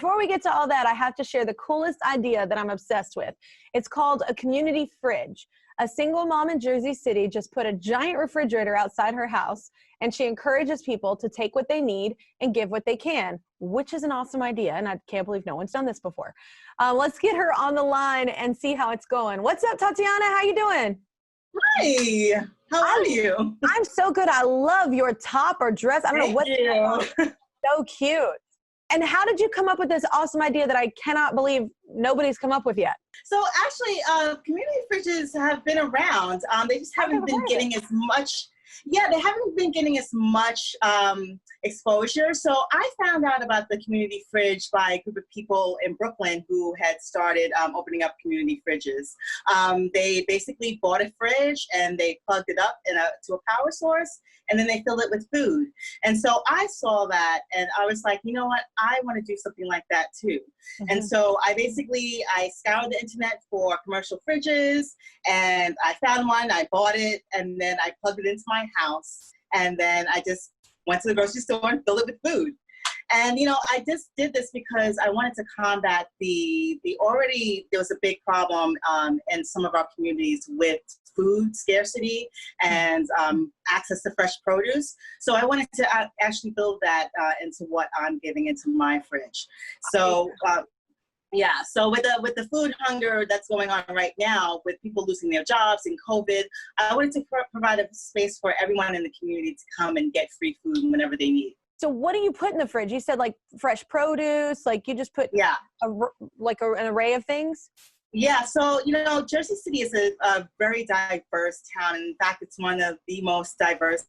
before we get to all that, I have to share the coolest idea that I'm obsessed with. It's called a community fridge. A single mom in Jersey City just put a giant refrigerator outside her house, and she encourages people to take what they need and give what they can, which is an awesome idea, and I can't believe no one's done this before. Let's get her on the line and see how it's going. What's up, Tatiana? How you doing? Hi, how are you? I'm so good. I love your top or dress. I don't know what. So cute. And how did you come up with this awesome idea that I cannot believe nobody's come up with yet? So actually, community fridges have been around. They just haven't been getting as much. Yeah, they haven't been getting as much exposure. So I found out about the community fridge by a group of people in Brooklyn who had started opening up community fridges. They basically bought a fridge and they plugged it up to a power source, and then they filled it with food. And so I saw that and I was like, you know what, I want to do something like that too. Mm-hmm. And so I scoured the internet for commercial fridges, and I found one, I bought it, and then I plugged it into my house. And then I just went to the grocery store and filled it with food. And, you know, I just did this because I wanted to combat there was a big problem in some of our communities with food scarcity and access to fresh produce. So I wanted to actually build that into what I'm giving into my fridge. So, yeah, so with the food hunger that's going on right now, with people losing their jobs and COVID, I wanted to provide a space for everyone in the community to come and get free food whenever they need. So what do you put in the fridge? You said like fresh produce, like you just put an array of things? Yeah, so, you know, Jersey City is a very diverse town. In fact, it's one of the most diverse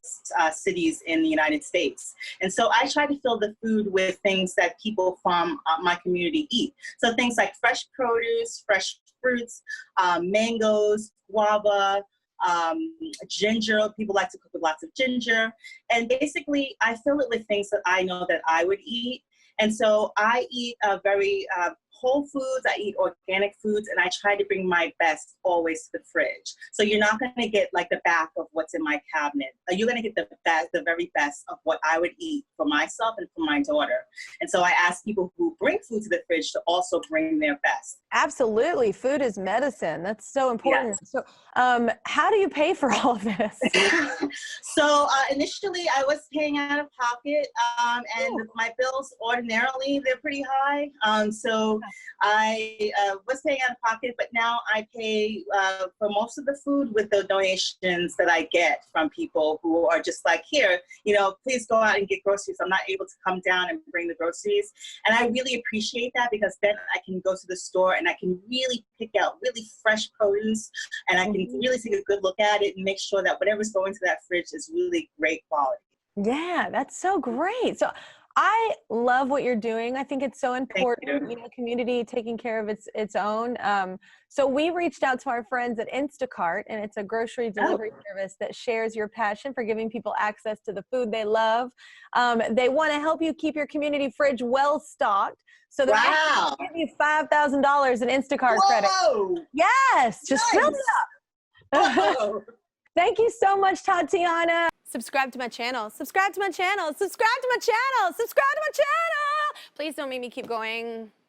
cities in the United States. And so I try to fill the food with things that people from my community eat. So things like fresh produce, fresh fruits, mangoes, guava, ginger. People like to cook with lots of ginger. And basically, I fill it with things that I know that I would eat. And so I eat very whole foods, I eat organic foods, and I try to bring my best always to the fridge. So you're not going to get like the back of what's in my cabinet. You're going to get the very best of what I would eat for myself and for my daughter. And so I ask people who bring food to the fridge to also bring their best. Absolutely. Food is medicine. That's so important. Yes. So how do you pay for all of this? So initially I was paying out of pocket, and my bills ordinarily, they're pretty high. So I was paying out of pocket, but now I pay for most of the food with the donations that I get from people who are just like, here, you know, please go out and get groceries. I'm not able to come down and bring the groceries. And I really appreciate that, because then I can go to the store and I can really pick out really fresh produce, and I can really take a good look at it and make sure that whatever's going to that fridge is really great quality. Yeah, that's so great. So I love what you're doing. I think it's so important, you know, community taking care of its own. So we reached out to our friends at Instacart, and it's a grocery delivery service that shares your passion for giving people access to the food they love. They want to help you keep your community fridge well stocked. So they're going to give you $5,000 in Instacart credit. Yes, just fill it up. Thank you so much, Tatiana. Subscribe to my channel. Subscribe to my channel. Subscribe to my channel. Subscribe to my channel. Please don't make me keep going.